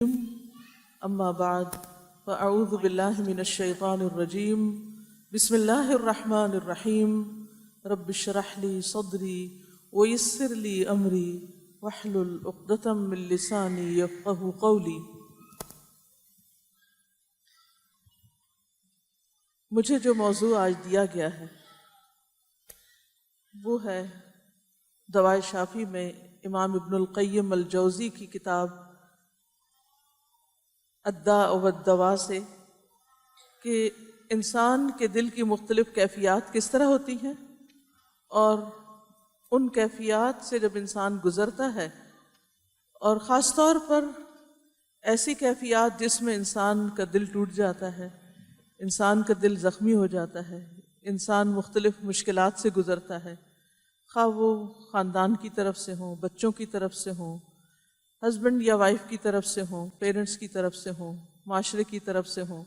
اما بعد فاعوذ باللہ من الشیطان الرجیم بسم اللہ الرحمن الرحیم رب اشرح لی صدری ویسر لی امری واحلل عقدۃ من لسانی یفقہوا قولی۔ مجھے جو موضوع آج دیا گیا ہے وہ ہے دوائے شافی میں امام ابن القیم الجوزی کی کتاب الداء والدواء سے کہ انسان کے دل کی مختلف کیفیات کس طرح ہوتی ہیں، اور ان کیفیات سے جب انسان گزرتا ہے، اور خاص طور پر ایسی کیفیات جس میں انسان کا دل ٹوٹ جاتا ہے، انسان کا دل زخمی ہو جاتا ہے، انسان مختلف مشکلات سے گزرتا ہے، خواہ وہ خاندان کی طرف سے ہوں، بچوں کی طرف سے ہوں، ہسبینڈ یا وائف کی طرف سے ہوں، پیرنٹس کی طرف سے ہوں، معاشرے کی طرف سے ہوں،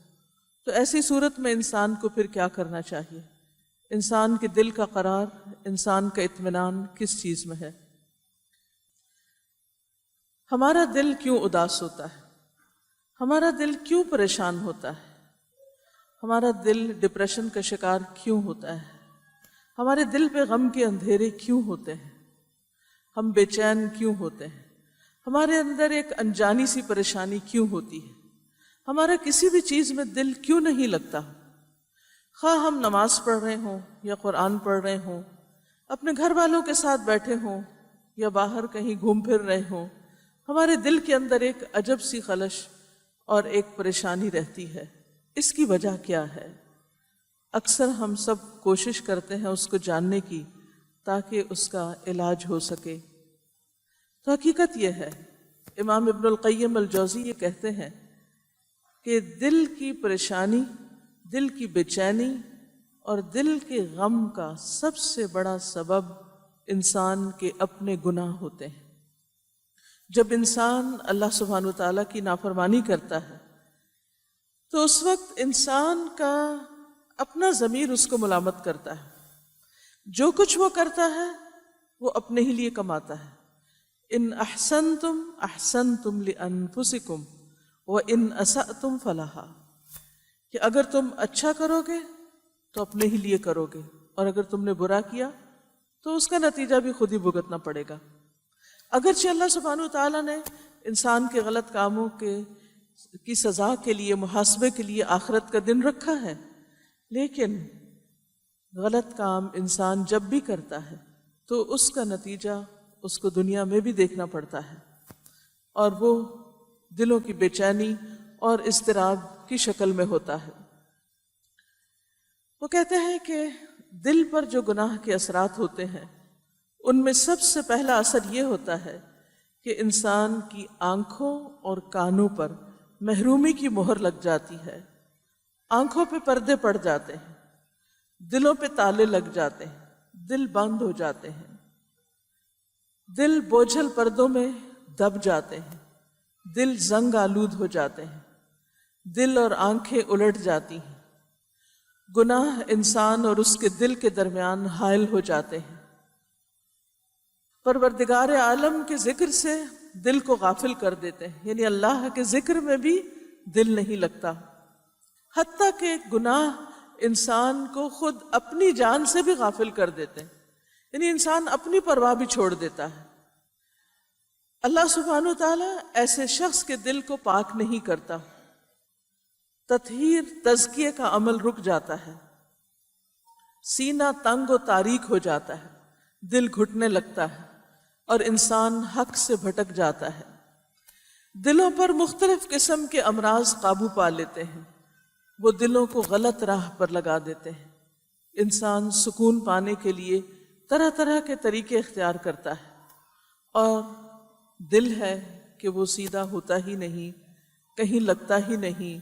تو ایسی صورت میں انسان کو پھر کیا کرنا چاہیے؟ انسان کے دل کا قرار، انسان کا اطمینان کس چیز میں ہے؟ ہمارا دل کیوں اداس ہوتا ہے؟ ہمارا دل کیوں پریشان ہوتا ہے؟ ہمارا دل ڈپریشن کا شکار کیوں ہوتا ہے؟ ہمارے دل پہ غم کے اندھیرے کیوں ہوتے ہیں؟ ہم بے چین کیوں ہوتے ہیں؟ ہمارے اندر ایک انجانی سی پریشانی کیوں ہوتی ہے؟ ہمارا کسی بھی چیز میں دل کیوں نہیں لگتا؟ خواہ ہم نماز پڑھ رہے ہوں یا قرآن پڑھ رہے ہوں، اپنے گھر والوں کے ساتھ بیٹھے ہوں یا باہر کہیں گھوم پھر رہے ہوں، ہمارے دل کے اندر ایک عجب سی خلش اور ایک پریشانی رہتی ہے۔ اس کی وجہ کیا ہے؟ اکثر ہم سب کوشش کرتے ہیں اس کو جاننے کی تاکہ اس کا علاج ہو سکے۔ تو حقیقت یہ ہے، امام ابن القیم الجوزی یہ کہتے ہیں کہ دل کی پریشانی، دل کی بے چینی اور دل کے غم کا سب سے بڑا سبب انسان کے اپنے گناہ ہوتے ہیں۔ جب انسان اللہ سبحانہ وتعالیٰ کی نافرمانی کرتا ہے تو اس وقت انسان کا اپنا ضمیر اس کو ملامت کرتا ہے۔ جو کچھ وہ کرتا ہے وہ اپنے ہی لیے کماتا ہے۔ ان احسنتم احسنتم لانفسکم وان اسأتم فلہا، کہ اگر تم اچھا کرو گے تو اپنے ہی لیے کرو گے، اور اگر تم نے برا کیا تو اس کا نتیجہ بھی خود ہی بھگتنا پڑے گا۔ اگرچہ اللہ سبحانہ وتعالیٰ نے انسان کے غلط کاموں کی سزا کے لیے، محاسبے کے لیے آخرت کا دن رکھا ہے، لیکن غلط کام انسان جب بھی کرتا ہے تو اس کا نتیجہ اس کو دنیا میں بھی دیکھنا پڑتا ہے، اور وہ دلوں کی بے چینی اور اضطراب کی شکل میں ہوتا ہے۔ وہ کہتے ہیں کہ دل پر جو گناہ کے اثرات ہوتے ہیں ان میں سب سے پہلا اثر یہ ہوتا ہے کہ انسان کی آنکھوں اور کانوں پر محرومی کی مہر لگ جاتی ہے، آنکھوں پہ پردے پڑ جاتے ہیں، دلوں پہ تالے لگ جاتے ہیں، دل بند ہو جاتے ہیں، دل بوجھل پردوں میں دب جاتے ہیں، دل زنگ آلود ہو جاتے ہیں، دل اور آنکھیں الٹ جاتی ہیں، گناہ انسان اور اس کے دل کے درمیان حائل ہو جاتے ہیں، پروردگار عالم کے ذکر سے دل کو غافل کر دیتے ہیں، یعنی اللہ کے ذکر میں بھی دل نہیں لگتا، حتیٰ کہ گناہ انسان کو خود اپنی جان سے بھی غافل کر دیتے ہیں، یعنی انسان اپنی پرواہ بھی چھوڑ دیتا ہے۔ اللہ سبحانہ وتعالیٰ ایسے شخص کے دل کو پاک نہیں کرتا، تطہیر تزکیے کا عمل رک جاتا ہے، سینہ تنگ و تاریک ہو جاتا ہے، دل گھٹنے لگتا ہے اور انسان حق سے بھٹک جاتا ہے۔ دلوں پر مختلف قسم کے امراض قابو پا لیتے ہیں، وہ دلوں کو غلط راہ پر لگا دیتے ہیں۔ انسان سکون پانے کے لیے طرح طرح کے طریقے اختیار کرتا ہے، اور دل ہے کہ وہ سیدھا ہوتا ہی نہیں، کہیں لگتا ہی نہیں،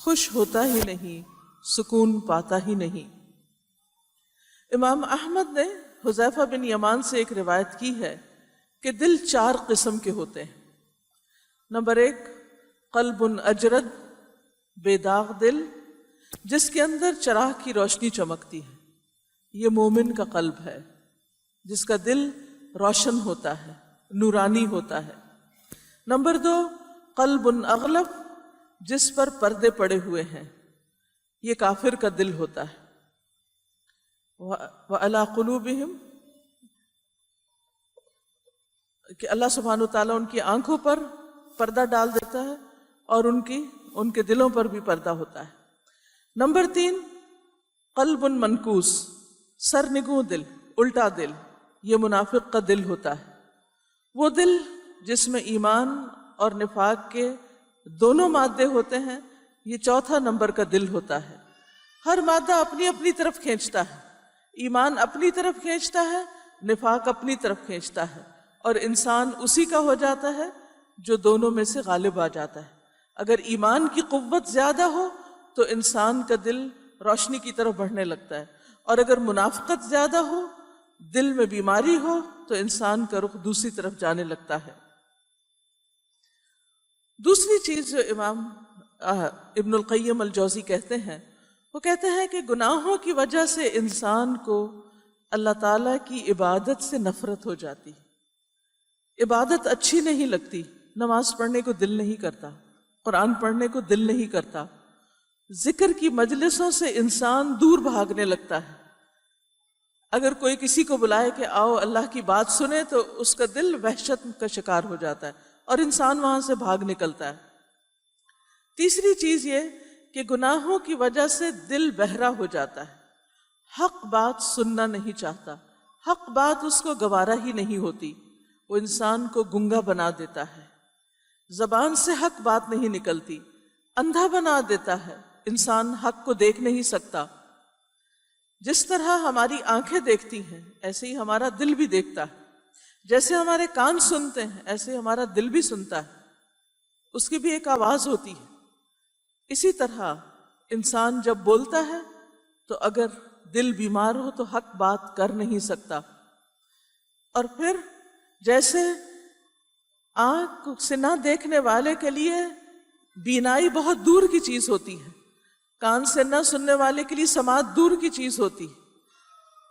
خوش ہوتا ہی نہیں، سکون پاتا ہی نہیں۔ امام احمد نے حذیفہ بن یمان سے ایک روایت کی ہے کہ دل 4 قسم کے ہوتے ہیں۔ نمبر 1، قلب اجرد، بے داغ دل جس کے اندر چراغ کی روشنی چمکتی ہے، یہ مومن کا قلب ہے، جس کا دل روشن ہوتا ہے، نورانی ہوتا ہے۔ نمبر 2، قلب اغلب، جس پر پردے پڑے ہوئے ہیں، یہ کافر کا دل ہوتا ہے. وَعَلَىٰ قُلُوبِهِمْ، کہ اللہ سبحانہ وتعالیٰ ان کی آنکھوں پر پردہ ڈال دیتا ہے اور ان کے دلوں پر بھی پردہ ہوتا ہے. نمبر 3، قلب منکوس، سرنگوں دل، الٹا دل، یہ منافق کا دل ہوتا ہے. وہ دل جس میں ایمان اور نفاق کے دونوں مادے ہوتے ہیں، یہ چوتھا نمبر کا دل ہوتا ہے. ہر مادہ اپنی اپنی طرف کھینچتا ہے، ایمان اپنی طرف کھینچتا ہے، نفاق اپنی طرف کھینچتا ہے، اور انسان اسی کا ہو جاتا ہے جو دونوں میں سے غالب آ جاتا ہے. اگر ایمان کی قوت زیادہ ہو تو انسان کا دل روشنی کی طرف بڑھنے لگتا ہے، اور اگر منافقت زیادہ ہو، دل میں بیماری ہو، تو انسان کا رخ دوسری طرف جانے لگتا ہے. دوسری چیز جو امام ابن القیم الجوزی کہتے ہیں، وہ کہتے ہیں کہ گناہوں کی وجہ سے انسان کو اللہ تعالیٰ کی عبادت سے نفرت ہو جاتی. عبادت اچھی نہیں لگتی، نماز پڑھنے کو دل نہیں کرتا، قرآن پڑھنے کو دل نہیں کرتا، ذکر کی مجلسوں سے انسان دور بھاگنے لگتا ہے. اگر کوئی کسی کو بلائے کہ آؤ اللہ کی بات سنے تو اس کا دل وحشت کا شکار ہو جاتا ہے اور انسان وہاں سے بھاگ نکلتا ہے. تیسری چیز یہ کہ گناہوں کی وجہ سے دل بہرا ہو جاتا ہے، حق بات سننا نہیں چاہتا، حق بات اس کو گوارا ہی نہیں ہوتی، وہ انسان کو گنگا بنا دیتا ہے، زبان سے حق بات نہیں نکلتی، اندھا بنا دیتا ہے، انسان حق کو دیکھ نہیں سکتا. جس طرح ہماری آنکھیں دیکھتی ہیں ایسے ہی ہمارا دل بھی دیکھتا ہے، جیسے ہمارے کان سنتے ہیں ایسے ہمارا دل بھی سنتا ہے، اس کی بھی ایک آواز ہوتی ہے. اسی طرح انسان جب بولتا ہے تو اگر دل بیمار ہو تو حق بات کر نہیں سکتا. اور پھر جیسے آنکھ سے نہ دیکھنے والے کے لیے بینائی بہت دور کی چیز ہوتی ہے، کان سے نہ سننے والے کے لیے سماعت دور کی چیز ہوتی ہے،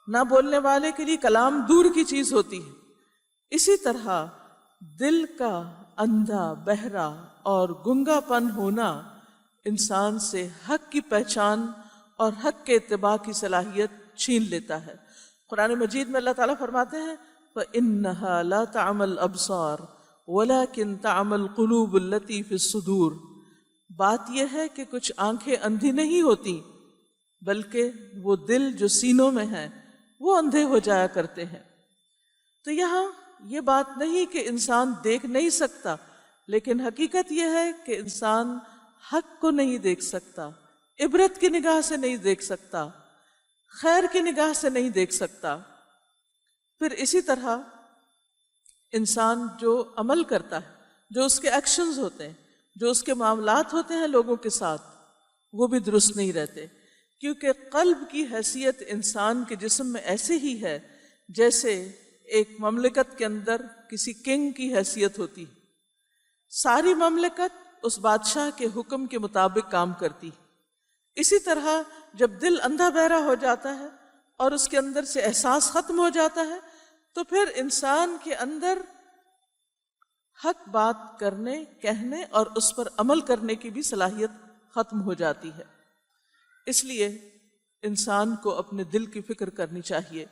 نہ بولنے والے کے لیے کلام دور کی چیز ہوتی ہے، اسی طرح دل کا اندھا، بہرا اور گنگا پن ہونا انسان سے حق کی پہچان اور حق کے اتباع کی صلاحیت چھین لیتا ہے. قرآن مجید میں اللہ تعالیٰ فرماتے ہیں فَإِنَّهَا لَا تَعْمَى الْأَبْصَارُ وَلَكِنْ تَعْمَى الْقُلُوبُ الَّتِي فِي الصُّدُورِ. بات یہ ہے کہ کچھ آنکھیں اندھی نہیں ہوتی بلکہ وہ دل جو سینوں میں ہیں وہ اندھے ہو جایا کرتے ہیں. تو یہاں یہ بات نہیں کہ انسان دیکھ نہیں سکتا، لیکن حقیقت یہ ہے کہ انسان حق کو نہیں دیکھ سکتا، عبرت کی نگاہ سے نہیں دیکھ سکتا، خیر کی نگاہ سے نہیں دیکھ سکتا. پھر اسی طرح انسان جو عمل کرتا ہے، جو اس کے ایکشنز ہوتے ہیں، جو اس کے معاملات ہوتے ہیں لوگوں کے ساتھ، وہ بھی درست نہیں رہتے، کیونکہ قلب کی حیثیت انسان کے جسم میں ایسے ہی ہے جیسے ایک مملکت کے اندر کسی کنگ کی حیثیت ہوتی. ساری مملکت اس بادشاہ کے حکم کے مطابق کام کرتی. اسی طرح جب دل اندھا بہرا ہو جاتا ہے اور اس کے اندر سے احساس ختم ہو جاتا ہے تو پھر انسان کے اندر حق بات کرنے، کہنے اور اس پر عمل کرنے کی بھی صلاحیت ختم ہو جاتی ہے. اس لیے انسان کو اپنے دل کی فکر کرنی چاہیے.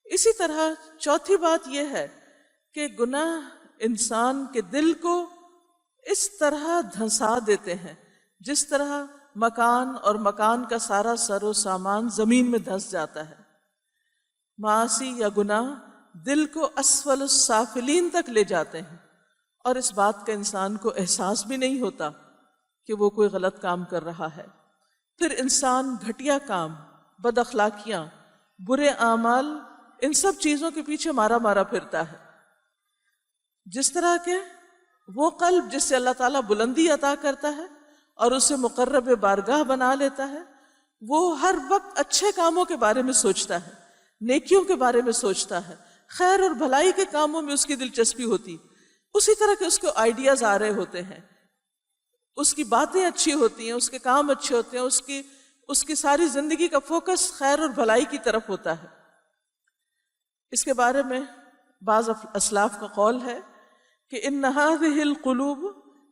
اسی طرح چوتھی بات یہ ہے کہ گناہ انسان کے دل کو اس طرح دھنسا دیتے ہیں جس طرح مکان اور مکان کا سارا سر و سامان زمین میں دھنس جاتا ہے. معاصی یا گناہ دل کو اسفل السافلین تک لے جاتے ہیں اور اس بات کا انسان کو احساس بھی نہیں ہوتا کہ وہ کوئی غلط کام کر رہا ہے. پھر انسان گھٹیا کام، بد اخلاقیاں، برے اعمال، ان سب چیزوں کے پیچھے مارا مارا پھرتا ہے. جس طرح کہ وہ قلب جس سے اللہ تعالیٰ بلندی عطا کرتا ہے اور اسے مقرب بارگاہ بنا لیتا ہے، وہ ہر وقت اچھے کاموں کے بارے میں سوچتا ہے، نیکیوں کے بارے میں سوچتا ہے، خیر اور بھلائی کے کاموں میں اس کی دلچسپی ہوتی. اسی طرح کہ اس کو آئیڈیاز آ رہے ہوتے ہیں، اس کی باتیں اچھی ہوتی ہیں، اس کے کام اچھے ہوتے ہیں، اس کی ساری زندگی کا فوکس خیر اور بھلائی کی طرف ہوتا ہے. اس کے بارے میں بعض اسلاف کا قول ہے کہ ان هذه القلوب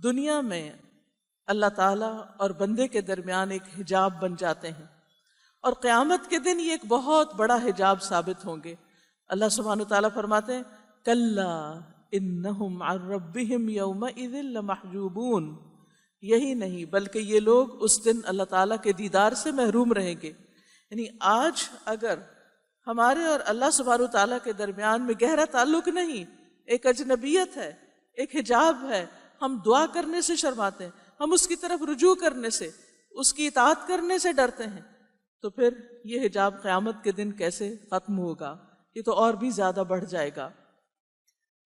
دنیا میں اللہ تعالیٰ اور بندے کے درمیان ایک حجاب بن جاتے ہیں، اور قیامت کے دن یہ ایک بہت بڑا حجاب ثابت ہوں گے۔ اللہ سبحانہ وتعالیٰ فرماتے ہیں کلا انہم عن ربہم یومئذ لمحجوبون، یہی نہیں بلکہ یہ لوگ اس دن اللہ تعالیٰ کے دیدار سے محروم رہیں گے۔ یعنی آج اگر ہمارے اور اللہ سبحانہ وتعالیٰ کے درمیان میں گہرا تعلق نہیں، ایک اجنبیت ہے، ایک حجاب ہے، ہم دعا کرنے سے شرماتے ہیں، ہم اس کی طرف رجوع کرنے سے، اس کی اطاعت کرنے سے ڈرتے ہیں، تو پھر یہ حجاب قیامت کے دن کیسے ختم ہوگا؟ یہ تو اور بھی زیادہ بڑھ جائے گا۔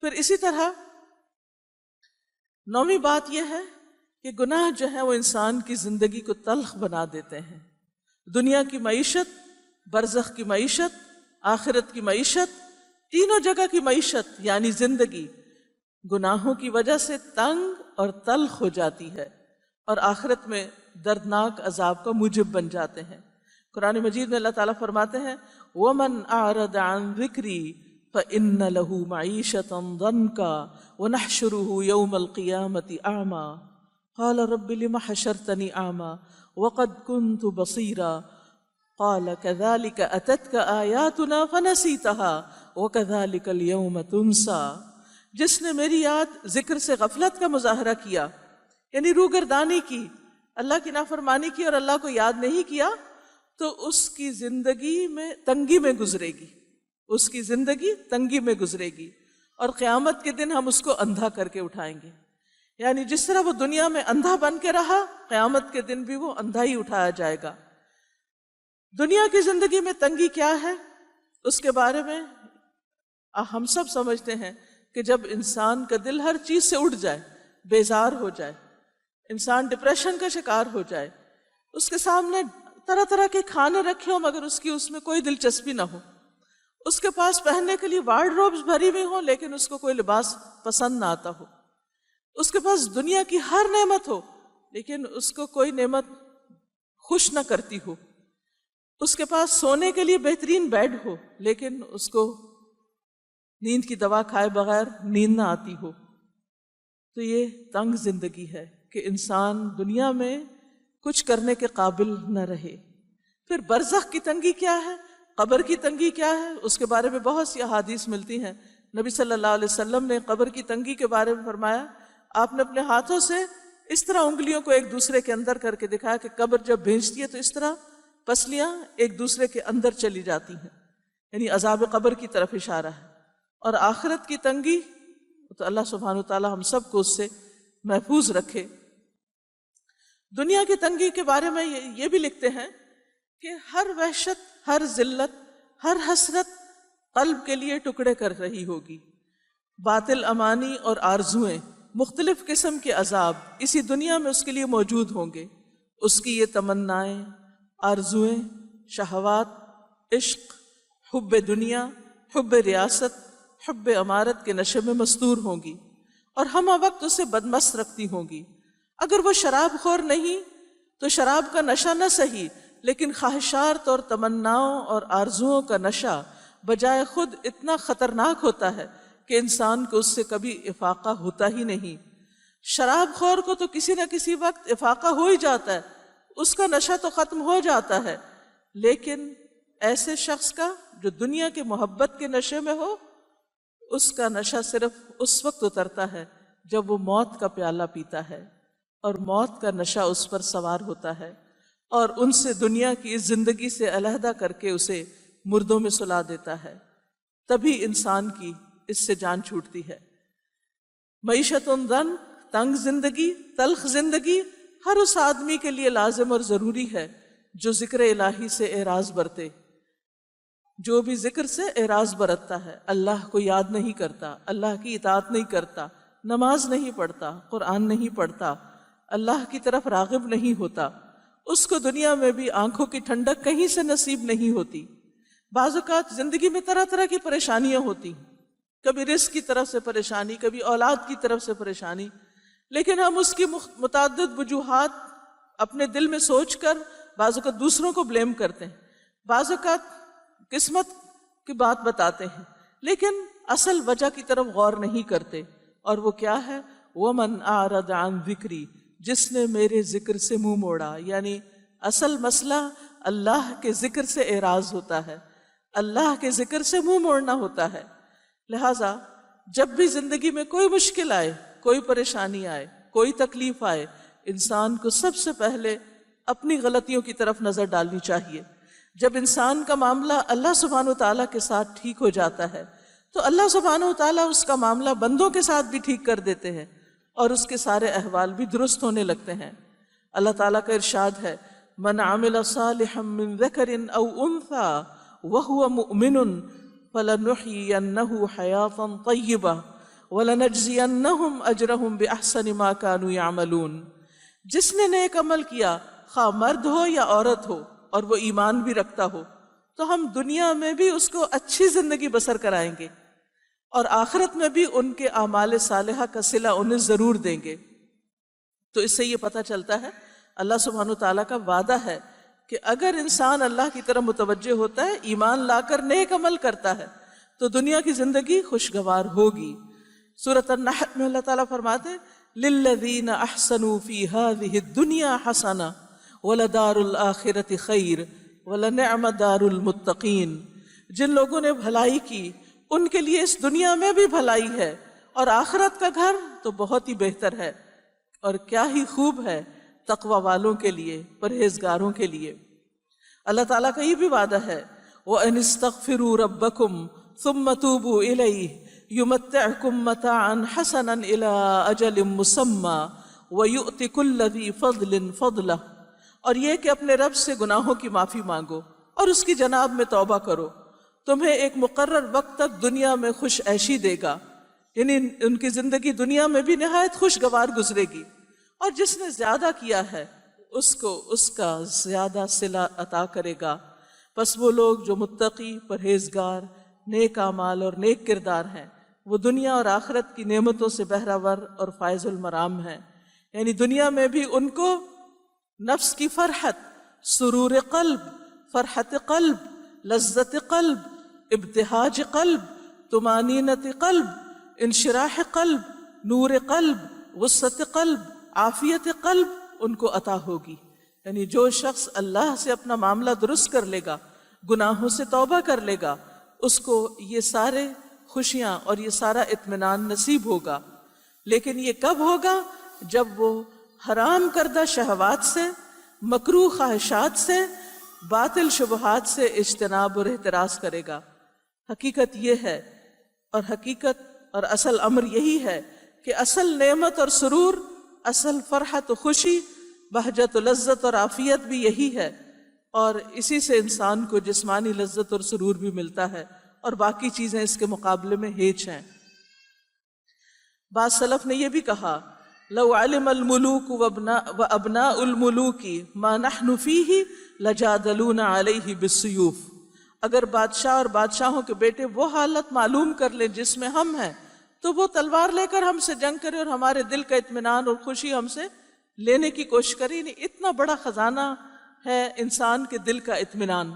پھر اسی طرح 9ویں بات یہ ہے کہ گناہ جو ہے وہ انسان کی زندگی کو تلخ بنا دیتے ہیں۔ دنیا کی معیشت، برزخ کی معیشت، آخرت کی معیشت، تینوں جگہ کی معیشت یعنی زندگی گناہوں کی وجہ سے تنگ اور تلخ ہو جاتی ہے، اور آخرت میں دردناک عذاب کا موجب بن جاتے ہیں۔ قرآن مجید میں اللہ تعالیٰ فرماتے ہیں وَمَنْ أَعْرَضَ عَنْ ذِكْرِي فَإِنَّ لَهُ مَعِيشَةً ضَنْكًا وَنَحْشُرُهُ يَوْمَ الْقِيَامَةِ أَعْمَى قَالَ رَبِّ لِمَ حَشَرْتَنِي أَعْمَى وَقَدْ كُنْتُ بَصِيرًا قَالَ كَذَلِكَ أَتَتْكَ آيَاتُنَا فَنَسِيتَهَا وَكَذَلِكَ الْيَوْمَ تُنْسَى، جس نے میری یاد ذکر سے غفلت کا مظاہرہ کیا، یعنی روگردانی کی، اللہ کی نافرمانی کی اور اللہ کو یاد نہیں کیا، تو اس کی زندگی میں تنگی میں گزرے گی، اس کی زندگی تنگی میں گزرے گی، اور قیامت کے دن ہم اس کو اندھا کر کے اٹھائیں گے۔ یعنی جس طرح وہ دنیا میں اندھا بن کے رہا، قیامت کے دن بھی وہ اندھا ہی اٹھایا جائے گا۔ دنیا کی زندگی میں تنگی کیا ہے اس کے بارے میں ہم سب سمجھتے ہیں کہ جب انسان کا دل ہر چیز سے اٹھ جائے، بیزار ہو جائے، انسان ڈپریشن کا شکار ہو جائے، اس کے سامنے طرح طرح کے کھانے رکھے ہوں مگر اس میں کوئی دلچسپی نہ ہو، اس کے پاس پہننے کے لیے وارڈروبز بھری ہوئی ہوں لیکن اس کو کوئی لباس پسند نہ آتا ہو، اس کے پاس دنیا کی ہر نعمت ہو لیکن اس کو کوئی نعمت خوش نہ کرتی ہو، اس کے پاس سونے کے لیے بہترین بیڈ ہو لیکن اس کو نیند کی دوا کھائے بغیر نیند نہ آتی ہو، تو یہ تنگ زندگی ہے کہ انسان دنیا میں کچھ کرنے کے قابل نہ رہے۔ پھر برزخ کی تنگی کیا ہے، قبر کی تنگی کیا ہے، اس کے بارے میں بہت سی احادیث ملتی ہیں۔ نبی صلی اللہ علیہ وسلم نے قبر کی تنگی کے بارے میں فرمایا، آپ نے اپنے ہاتھوں سے اس طرح انگلیوں کو ایک دوسرے کے اندر کر کے دکھایا کہ قبر جب بھینچتی ہے تو اس طرح پسلیاں ایک دوسرے کے اندر چلی جاتی ہیں، یعنی عذاب قبر کی طرف اشارہ ہے۔ اور آخرت کی تنگی تو اللہ سبحانہ وتعالی ہم سب کو اس سے محفوظ رکھے۔ دنیا کی تنگی کے بارے میں یہ بھی لکھتے ہیں کہ ہر وحشت، ہر ذلت، ہر حسرت قلب کے لیے ٹکڑے کر رہی ہوگی، باطل امانی اور آرزویں، مختلف قسم کے عذاب اسی دنیا میں اس کے لیے موجود ہوں گے۔ اس کی یہ تمنائیں، آرزویں، شہوات، عشق، حب دنیا، حب ریاست، حب امارت کے نشے میں مستور ہوں گی اور ہمہ وقت اسے بدمست رکھتی ہوں گی۔ اگر وہ شراب خور نہیں تو شراب کا نشہ نہ صحیح، لیکن خواہشات اور تمناؤں اور آرزوؤں کا نشہ بجائے خود اتنا خطرناک ہوتا ہے کہ انسان کو اس سے کبھی افاقہ ہوتا ہی نہیں۔ شراب خور کو تو کسی نہ کسی وقت افاقہ ہو ہی جاتا ہے، اس کا نشہ تو ختم ہو جاتا ہے، لیکن ایسے شخص کا جو دنیا کے محبت کے نشے میں ہو، اس کا نشہ صرف اس وقت اترتا ہے جب وہ موت کا پیالہ پیتا ہے اور موت کا نشہ اس پر سوار ہوتا ہے اور ان سے دنیا کی اس زندگی سے علیحدہ کر کے اسے مردوں میں سلا دیتا ہے، تبھی انسان کی اس سے جان چھوٹتی ہے۔ معیشت ضنک، تنگ زندگی، تلخ زندگی ہر اس آدمی کے لیے لازم اور ضروری ہے جو ذکر الہی سے اعراض برتے، جو بھی ذکر سے اعراض برتتا ہے، اللہ کو یاد نہیں کرتا، اللہ کی اطاعت نہیں کرتا، نماز نہیں پڑھتا، قرآن نہیں پڑھتا، اللہ کی طرف راغب نہیں ہوتا، اس کو دنیا میں بھی آنکھوں کی ٹھنڈک کہیں سے نصیب نہیں ہوتی۔ بعض اوقات زندگی میں طرح طرح کی پریشانیاں ہوتی، کبھی رزق کی طرف سے پریشانی، کبھی اولاد کی طرف سے پریشانی، لیکن ہم اس کی متعدد وجوہات اپنے دل میں سوچ کر بعض اوقات دوسروں کو بلیم کرتے ہیں، بعض اوقات قسمت کی بات بتاتے ہیں، لیکن اصل وجہ کی طرف غور نہیں کرتے، اور وہ کیا ہے؟ ومن اعرض عن ذکری، جس نے میرے ذکر سے منہ موڑا. یعنی اصل مسئلہ اللہ کے ذکر سے اعراض ہوتا ہے، اللہ کے ذکر سے منہ موڑنا ہوتا ہے. لہٰذا جب بھی زندگی میں کوئی مشکل آئے، کوئی پریشانی آئے، کوئی تکلیف آئے، انسان کو سب سے پہلے اپنی غلطیوں کی طرف نظر ڈالنی چاہیے. جب انسان کا معاملہ اللہ سبحانہ و تعالیٰ کے ساتھ ٹھیک ہو جاتا ہے تو اللہ سبحانہ و تعالیٰ اس کا معاملہ بندوں کے ساتھ بھی ٹھیک کر دیتے ہیں اور اس کے سارے احوال بھی درست ہونے لگتے ہیں. اللہ تعالیٰ کا ارشاد ہے من عمل صالحا من ذکر او انثى وهو مؤمن فلنحيينه حياة طیبہ وَلَنَجْزِيَنَّهُمْ أَجْرَهُمْ بِأَحْسَنِ مَا كَانُوا يَعْمَلُونَ. جس نے نیک عمل کیا، خواہ مرد ہو یا عورت ہو، اور وہ ایمان بھی رکھتا ہو، تو ہم دنیا میں بھی اس کو اچھی زندگی بسر کرائیں گے اور آخرت میں بھی ان کے اعمال صالحہ کا صلہ انہیں ضرور دیں گے. تو اس سے یہ پتہ چلتا ہے اللہ سبحانہ وتعالیٰ کا وعدہ ہے کہ اگر انسان اللہ کی طرف متوجہ ہوتا ہے، ایمان لا کر نیک عمل کرتا ہے، تو دنیا کی زندگی خوشگوار ہوگی. سورۃ النحل میں اللہ تعالیٰ فرماتے ہیں للذین احسنوا فی ہذہ الدنیا حسنہ ولدار الآخرۃ خیر ولنعم دار المتقین. جن لوگوں نے بھلائی کی ان کے لیے اس دنیا میں بھی بھلائی ہے اور آخرت کا گھر تو بہت ہی بہتر ہے، اور کیا ہی خوب ہے تقوی والوں کے لیے، پرہیزگاروں کے لیے. اللہ تعالیٰ کا یہ بھی وعدہ ہے وَأَنِ اسْتَغْفِرُوا رَبَّكُمْ ثُمَّ تُوبُوا إِلَيْهِ يُمَتِّعْكُمْ مَتَاعًا حَسَنًا إِلَىٰ أَجَلٍ مُّسَمًّى وَيُؤْتِ كُلَّ ذِي فَضْلٍ فَضْلَهُ. اور یہ کہ اپنے رب سے گناہوں کی معافی مانگو اور اس کی جناب میں توبہ کرو، تمہیں ایک مقرر وقت تک دنیا میں خوش عیشی دے گا. یعنی ان کی زندگی دنیا میں بھی نہایت خوشگوار گزرے گی، اور جس نے زیادہ کیا ہے اس کو اس کا زیادہ صلہ عطا کرے گا. پس وہ لوگ جو متقی، پرہیزگار، نیک اعمال اور نیک کردار ہیں، وہ دنیا اور آخرت کی نعمتوں سے بہرہ اور فائز المرام ہیں. یعنی دنیا میں بھی ان کو نفس کی فرحت، سرور قلب، فرحت قلب، لذت قلب، ابتہاج قلب، طمانینت قلب، انشراح قلب، نور قلب، وسعت قلب، عافیت قلب ان کو عطا ہوگی. یعنی جو شخص اللہ سے اپنا معاملہ درست کر لے گا، گناہوں سے توبہ کر لے گا، اس کو یہ سارے خوشیاں اور یہ سارا اطمینان نصیب ہوگا. لیکن یہ کب ہوگا؟ جب وہ حرام کردہ شہوات سے، مکروہ خواہشات سے، باطل شبہات سے اجتناب اور احتراز کرے گا. حقیقت یہ ہے، اور حقیقت اور اصل امر یہی ہے کہ اصل نعمت اور سرور، اصل فرحت و خوشی، بہجت و لذت اور عافیت بھی یہی ہے، اور اسی سے انسان کو جسمانی لذت اور سرور بھی ملتا ہے، اور باقی چیزیں اس کے مقابلے میں ہیچ ہیں. بعض سلف نے یہ بھی کہا لو علم الملوک وابناء الملوک ما نحن فیہ لجادلونا علیہ بالسیوف. اگر بادشاہ اور بادشاہوں کے بیٹے وہ حالت معلوم کر لیں جس میں ہم ہیں، تو وہ تلوار لے کر ہم سے جنگ کرے اور ہمارے دل کا اطمینان اور خوشی ہم سے لینے کی کوشش کرے. یعنی اتنا بڑا خزانہ ہے انسان کے دل کا اطمینان.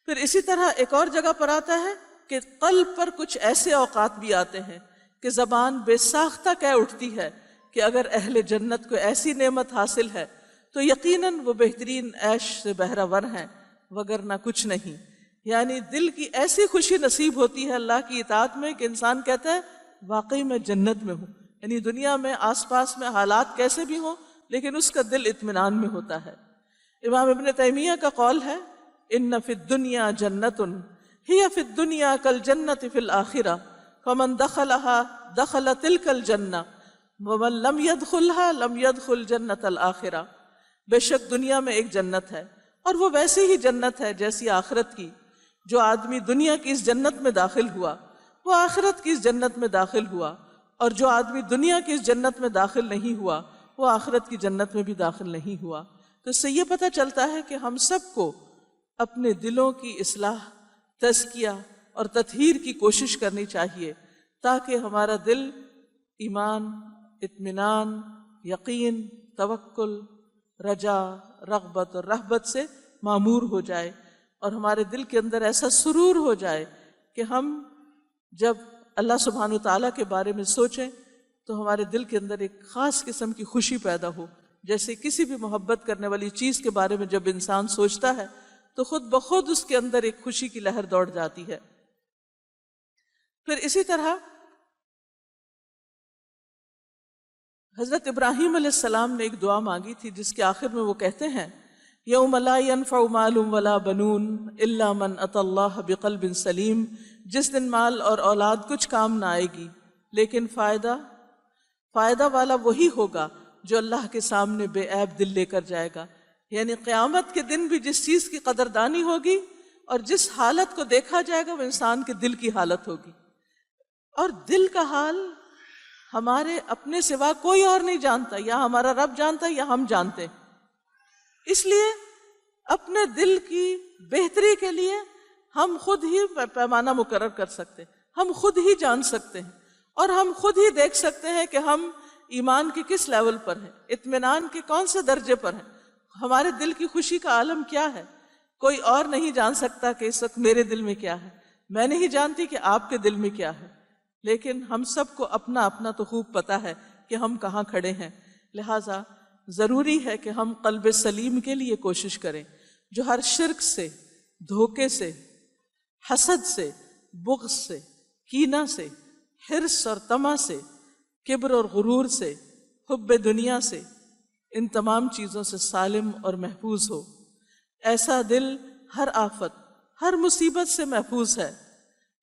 پھر اسی طرح ایک اور جگہ پر آتا ہے کہ قلب پر کچھ ایسے اوقات بھی آتے ہیں کہ زبان بے ساختہ کہہ اٹھتی ہے کہ اگر اہل جنت کو ایسی نعمت حاصل ہے تو یقیناً وہ بہترین عیش سے بہرہ ور ہیں، وگرنہ کچھ نہیں. یعنی دل کی ایسی خوشی نصیب ہوتی ہے اللہ کی اطاعت میں کہ انسان کہتا ہے واقعی میں جنت میں ہوں. یعنی دنیا میں آس پاس میں حالات کیسے بھی ہوں، لیکن اس کا دل اطمینان میں ہوتا ہے. امام ابن تیمیہ کا قول ہے ان فی الدنیا جنت ہی فی الدنیا کالجنت فی الآخرہ فمن دخلها دخل تلک الجنہ ومن لم يدخلها لم يدخل جنت الآخرہ. بے شک دنیا میں ایک جنت ہے، اور وہ ویسی ہی جنت ہے جیسی آخرت کی. جو آدمی دنیا کی اس جنت میں داخل ہوا وہ آخرت کی اس جنت میں داخل ہوا، اور جو آدمی دنیا کی اس جنت میں داخل نہیں ہوا وہ آخرت کی جنت میں بھی داخل نہیں ہوا. تو اس سے یہ پتہ چلتا ہے کہ ہم سب کو اپنے دلوں کی اصلاح، تزکیہ اور تطہیر کی کوشش کرنی چاہیے، تاکہ ہمارا دل ایمان، اطمینان، یقین، توکل، رجا، رغبت اور رہبت سے معمور ہو جائے، اور ہمارے دل کے اندر ایسا سرور ہو جائے کہ ہم جب اللہ سبحانہ وتعالیٰ کے بارے میں سوچیں تو ہمارے دل کے اندر ایک خاص قسم کی خوشی پیدا ہو. جیسے کسی بھی محبت کرنے والی چیز کے بارے میں جب انسان سوچتا ہے تو خود بخود اس کے اندر ایک خوشی کی لہر دوڑ جاتی ہے. پھر اسی طرح حضرت ابراہیم علیہ السلام نے ایک دعا مانگی تھی جس کے آخر میں وہ کہتے ہیں یوم لا ينفع مال ولا بنون الا من اتى اللہ بقلب سلیم. جس دن مال اور اولاد کچھ کام نہ آئے گی لیکن فائدہ والا وہی ہوگا جو اللہ کے سامنے بے عیب دل لے کر جائے گا. یعنی قیامت کے دن بھی جس چیز کی قدردانی ہوگی اور جس حالت کو دیکھا جائے گا وہ انسان کے دل کی حالت ہوگی. اور دل کا حال ہمارے اپنے سوا کوئی اور نہیں جانتا، یا ہمارا رب جانتا یا ہم جانتے. اس لیے اپنے دل کی بہتری کے لیے ہم خود ہی پیمانہ مقرر کر سکتے، ہم خود ہی جان سکتے ہیں اور ہم خود ہی دیکھ سکتے ہیں کہ ہم ایمان کے کس لیول پر ہیں، اطمینان کے کون سے درجے پر ہیں، ہمارے دل کی خوشی کا عالم کیا ہے. کوئی اور نہیں جان سکتا کہ اس وقت میرے دل میں کیا ہے، میں نہیں جانتی کہ آپ کے دل میں کیا ہے، لیکن ہم سب کو اپنا اپنا تو خوب پتا ہے کہ ہم کہاں کھڑے ہیں. لہٰذا ضروری ہے کہ ہم قلب سلیم کے لیے کوشش کریں جو ہر شرک سے، دھوکے سے، حسد سے، بغض سے، کینہ سے، حرص اور طمع سے، کبر اور غرور سے، حب دنیا سے، ان تمام چیزوں سے سالم اور محفوظ ہو. ایسا دل ہر آفت، ہر مصیبت سے محفوظ ہے،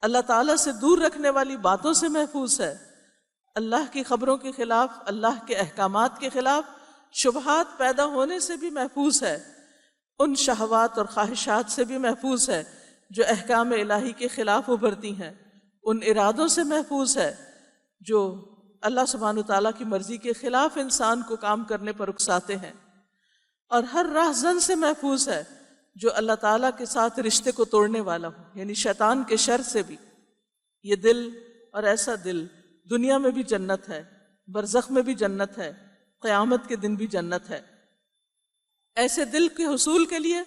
اللہ تعالیٰ سے دور رکھنے والی باتوں سے محفوظ ہے، اللہ کی خبروں کے خلاف، اللہ کے احکامات کے خلاف شبہات پیدا ہونے سے بھی محفوظ ہے، ان شہوات اور خواہشات سے بھی محفوظ ہے جو احکام الہی کے خلاف ابھرتی ہیں، ان ارادوں سے محفوظ ہے جو اللہ سبحانہ وتعالیٰ کی مرضی کے خلاف انسان کو کام کرنے پر اکساتے ہیں، اور ہر راہزن سے محفوظ ہے جو اللہ تعالیٰ کے ساتھ رشتے کو توڑنے والا ہو، یعنی شیطان کے شر سے بھی. یہ دل اور ایسا دل دنیا میں بھی جنت ہے، برزخ میں بھی جنت ہے، قیامت کے دن بھی جنت ہے. ایسے دل کے حصول کے لیے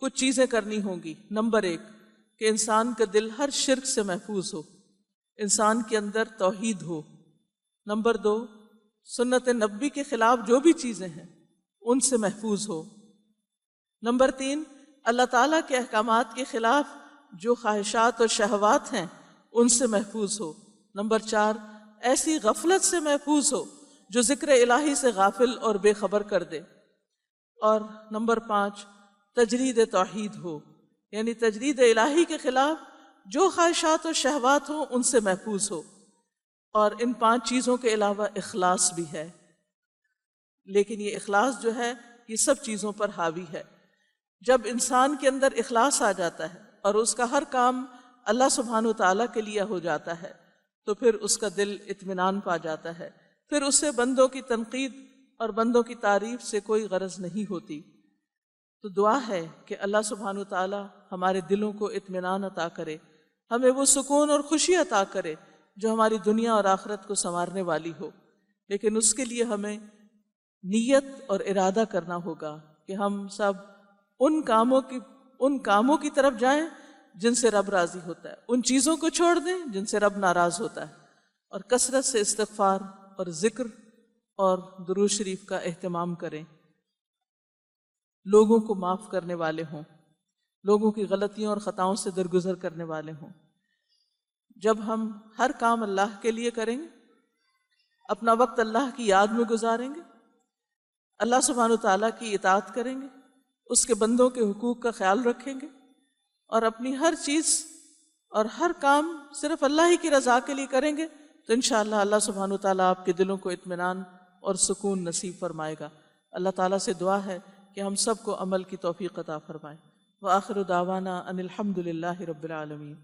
کچھ چیزیں کرنی ہوں گی. نمبر 1 کہ انسان کا دل ہر شرک سے محفوظ ہو، انسان کے اندر توحید ہو. نمبر 2 سنت نبی کے خلاف جو بھی چیزیں ہیں ان سے محفوظ ہو. نمبر 3 اللہ تعالیٰ کے احکامات کے خلاف جو خواہشات اور شہوات ہیں ان سے محفوظ ہو. نمبر 4 ایسی غفلت سے محفوظ ہو جو ذکر الہی سے غافل اور بے خبر کر دے. اور نمبر 5 تجرید توحید ہو، یعنی تجرید الہی کے خلاف جو خواہشات اور شہوات ہوں ان سے محفوظ ہو. اور ان 5 چیزوں کے علاوہ اخلاص بھی ہے، لیکن یہ اخلاص جو ہے یہ سب چیزوں پر حاوی ہے. جب انسان کے اندر اخلاص آ جاتا ہے اور اس کا ہر کام اللہ سبحانہ وتعالیٰ کے لیے ہو جاتا ہے تو پھر اس کا دل اطمینان پا جاتا ہے، پھر اسے بندوں کی تنقید اور بندوں کی تعریف سے کوئی غرض نہیں ہوتی. تو دعا ہے کہ اللہ سبحانہ وتعالیٰ ہمارے دلوں کو اطمینان عطا کرے، ہمیں وہ سکون اور خوشی عطا کرے جو ہماری دنیا اور آخرت کو سنوارنے والی ہو. لیکن اس کے لیے ہمیں نیت اور ارادہ کرنا ہوگا کہ ہم سب ان کاموں کی طرف جائیں جن سے رب راضی ہوتا ہے، ان چیزوں کو چھوڑ دیں جن سے رب ناراض ہوتا ہے، اور کثرت سے استغفار اور ذکر اور درود شریف کا اہتمام کریں. لوگوں کو معاف کرنے والے ہوں، لوگوں کی غلطیوں اور خطاؤں سے درگزر کرنے والے ہوں. جب ہم ہر کام اللہ کے لیے کریں گے، اپنا وقت اللہ کی یاد میں گزاریں گے، اللہ سبحانہ وتعالیٰ کی اطاعت کریں گے، اس کے بندوں کے حقوق کا خیال رکھیں گے، اور اپنی ہر چیز اور ہر کام صرف اللہ ہی کی رضا کے لیے کریں گے، تو انشاءاللہ اللہ سبحانہ وتعالیٰ آپ کے دلوں کو اطمینان اور سکون نصیب فرمائے گا. اللہ تعالیٰ سے دعا ہے کہ ہم سب کو عمل کی توفیق عطا فرمائے. وآخر دعوانا ان الحمد للہ رب العالمین.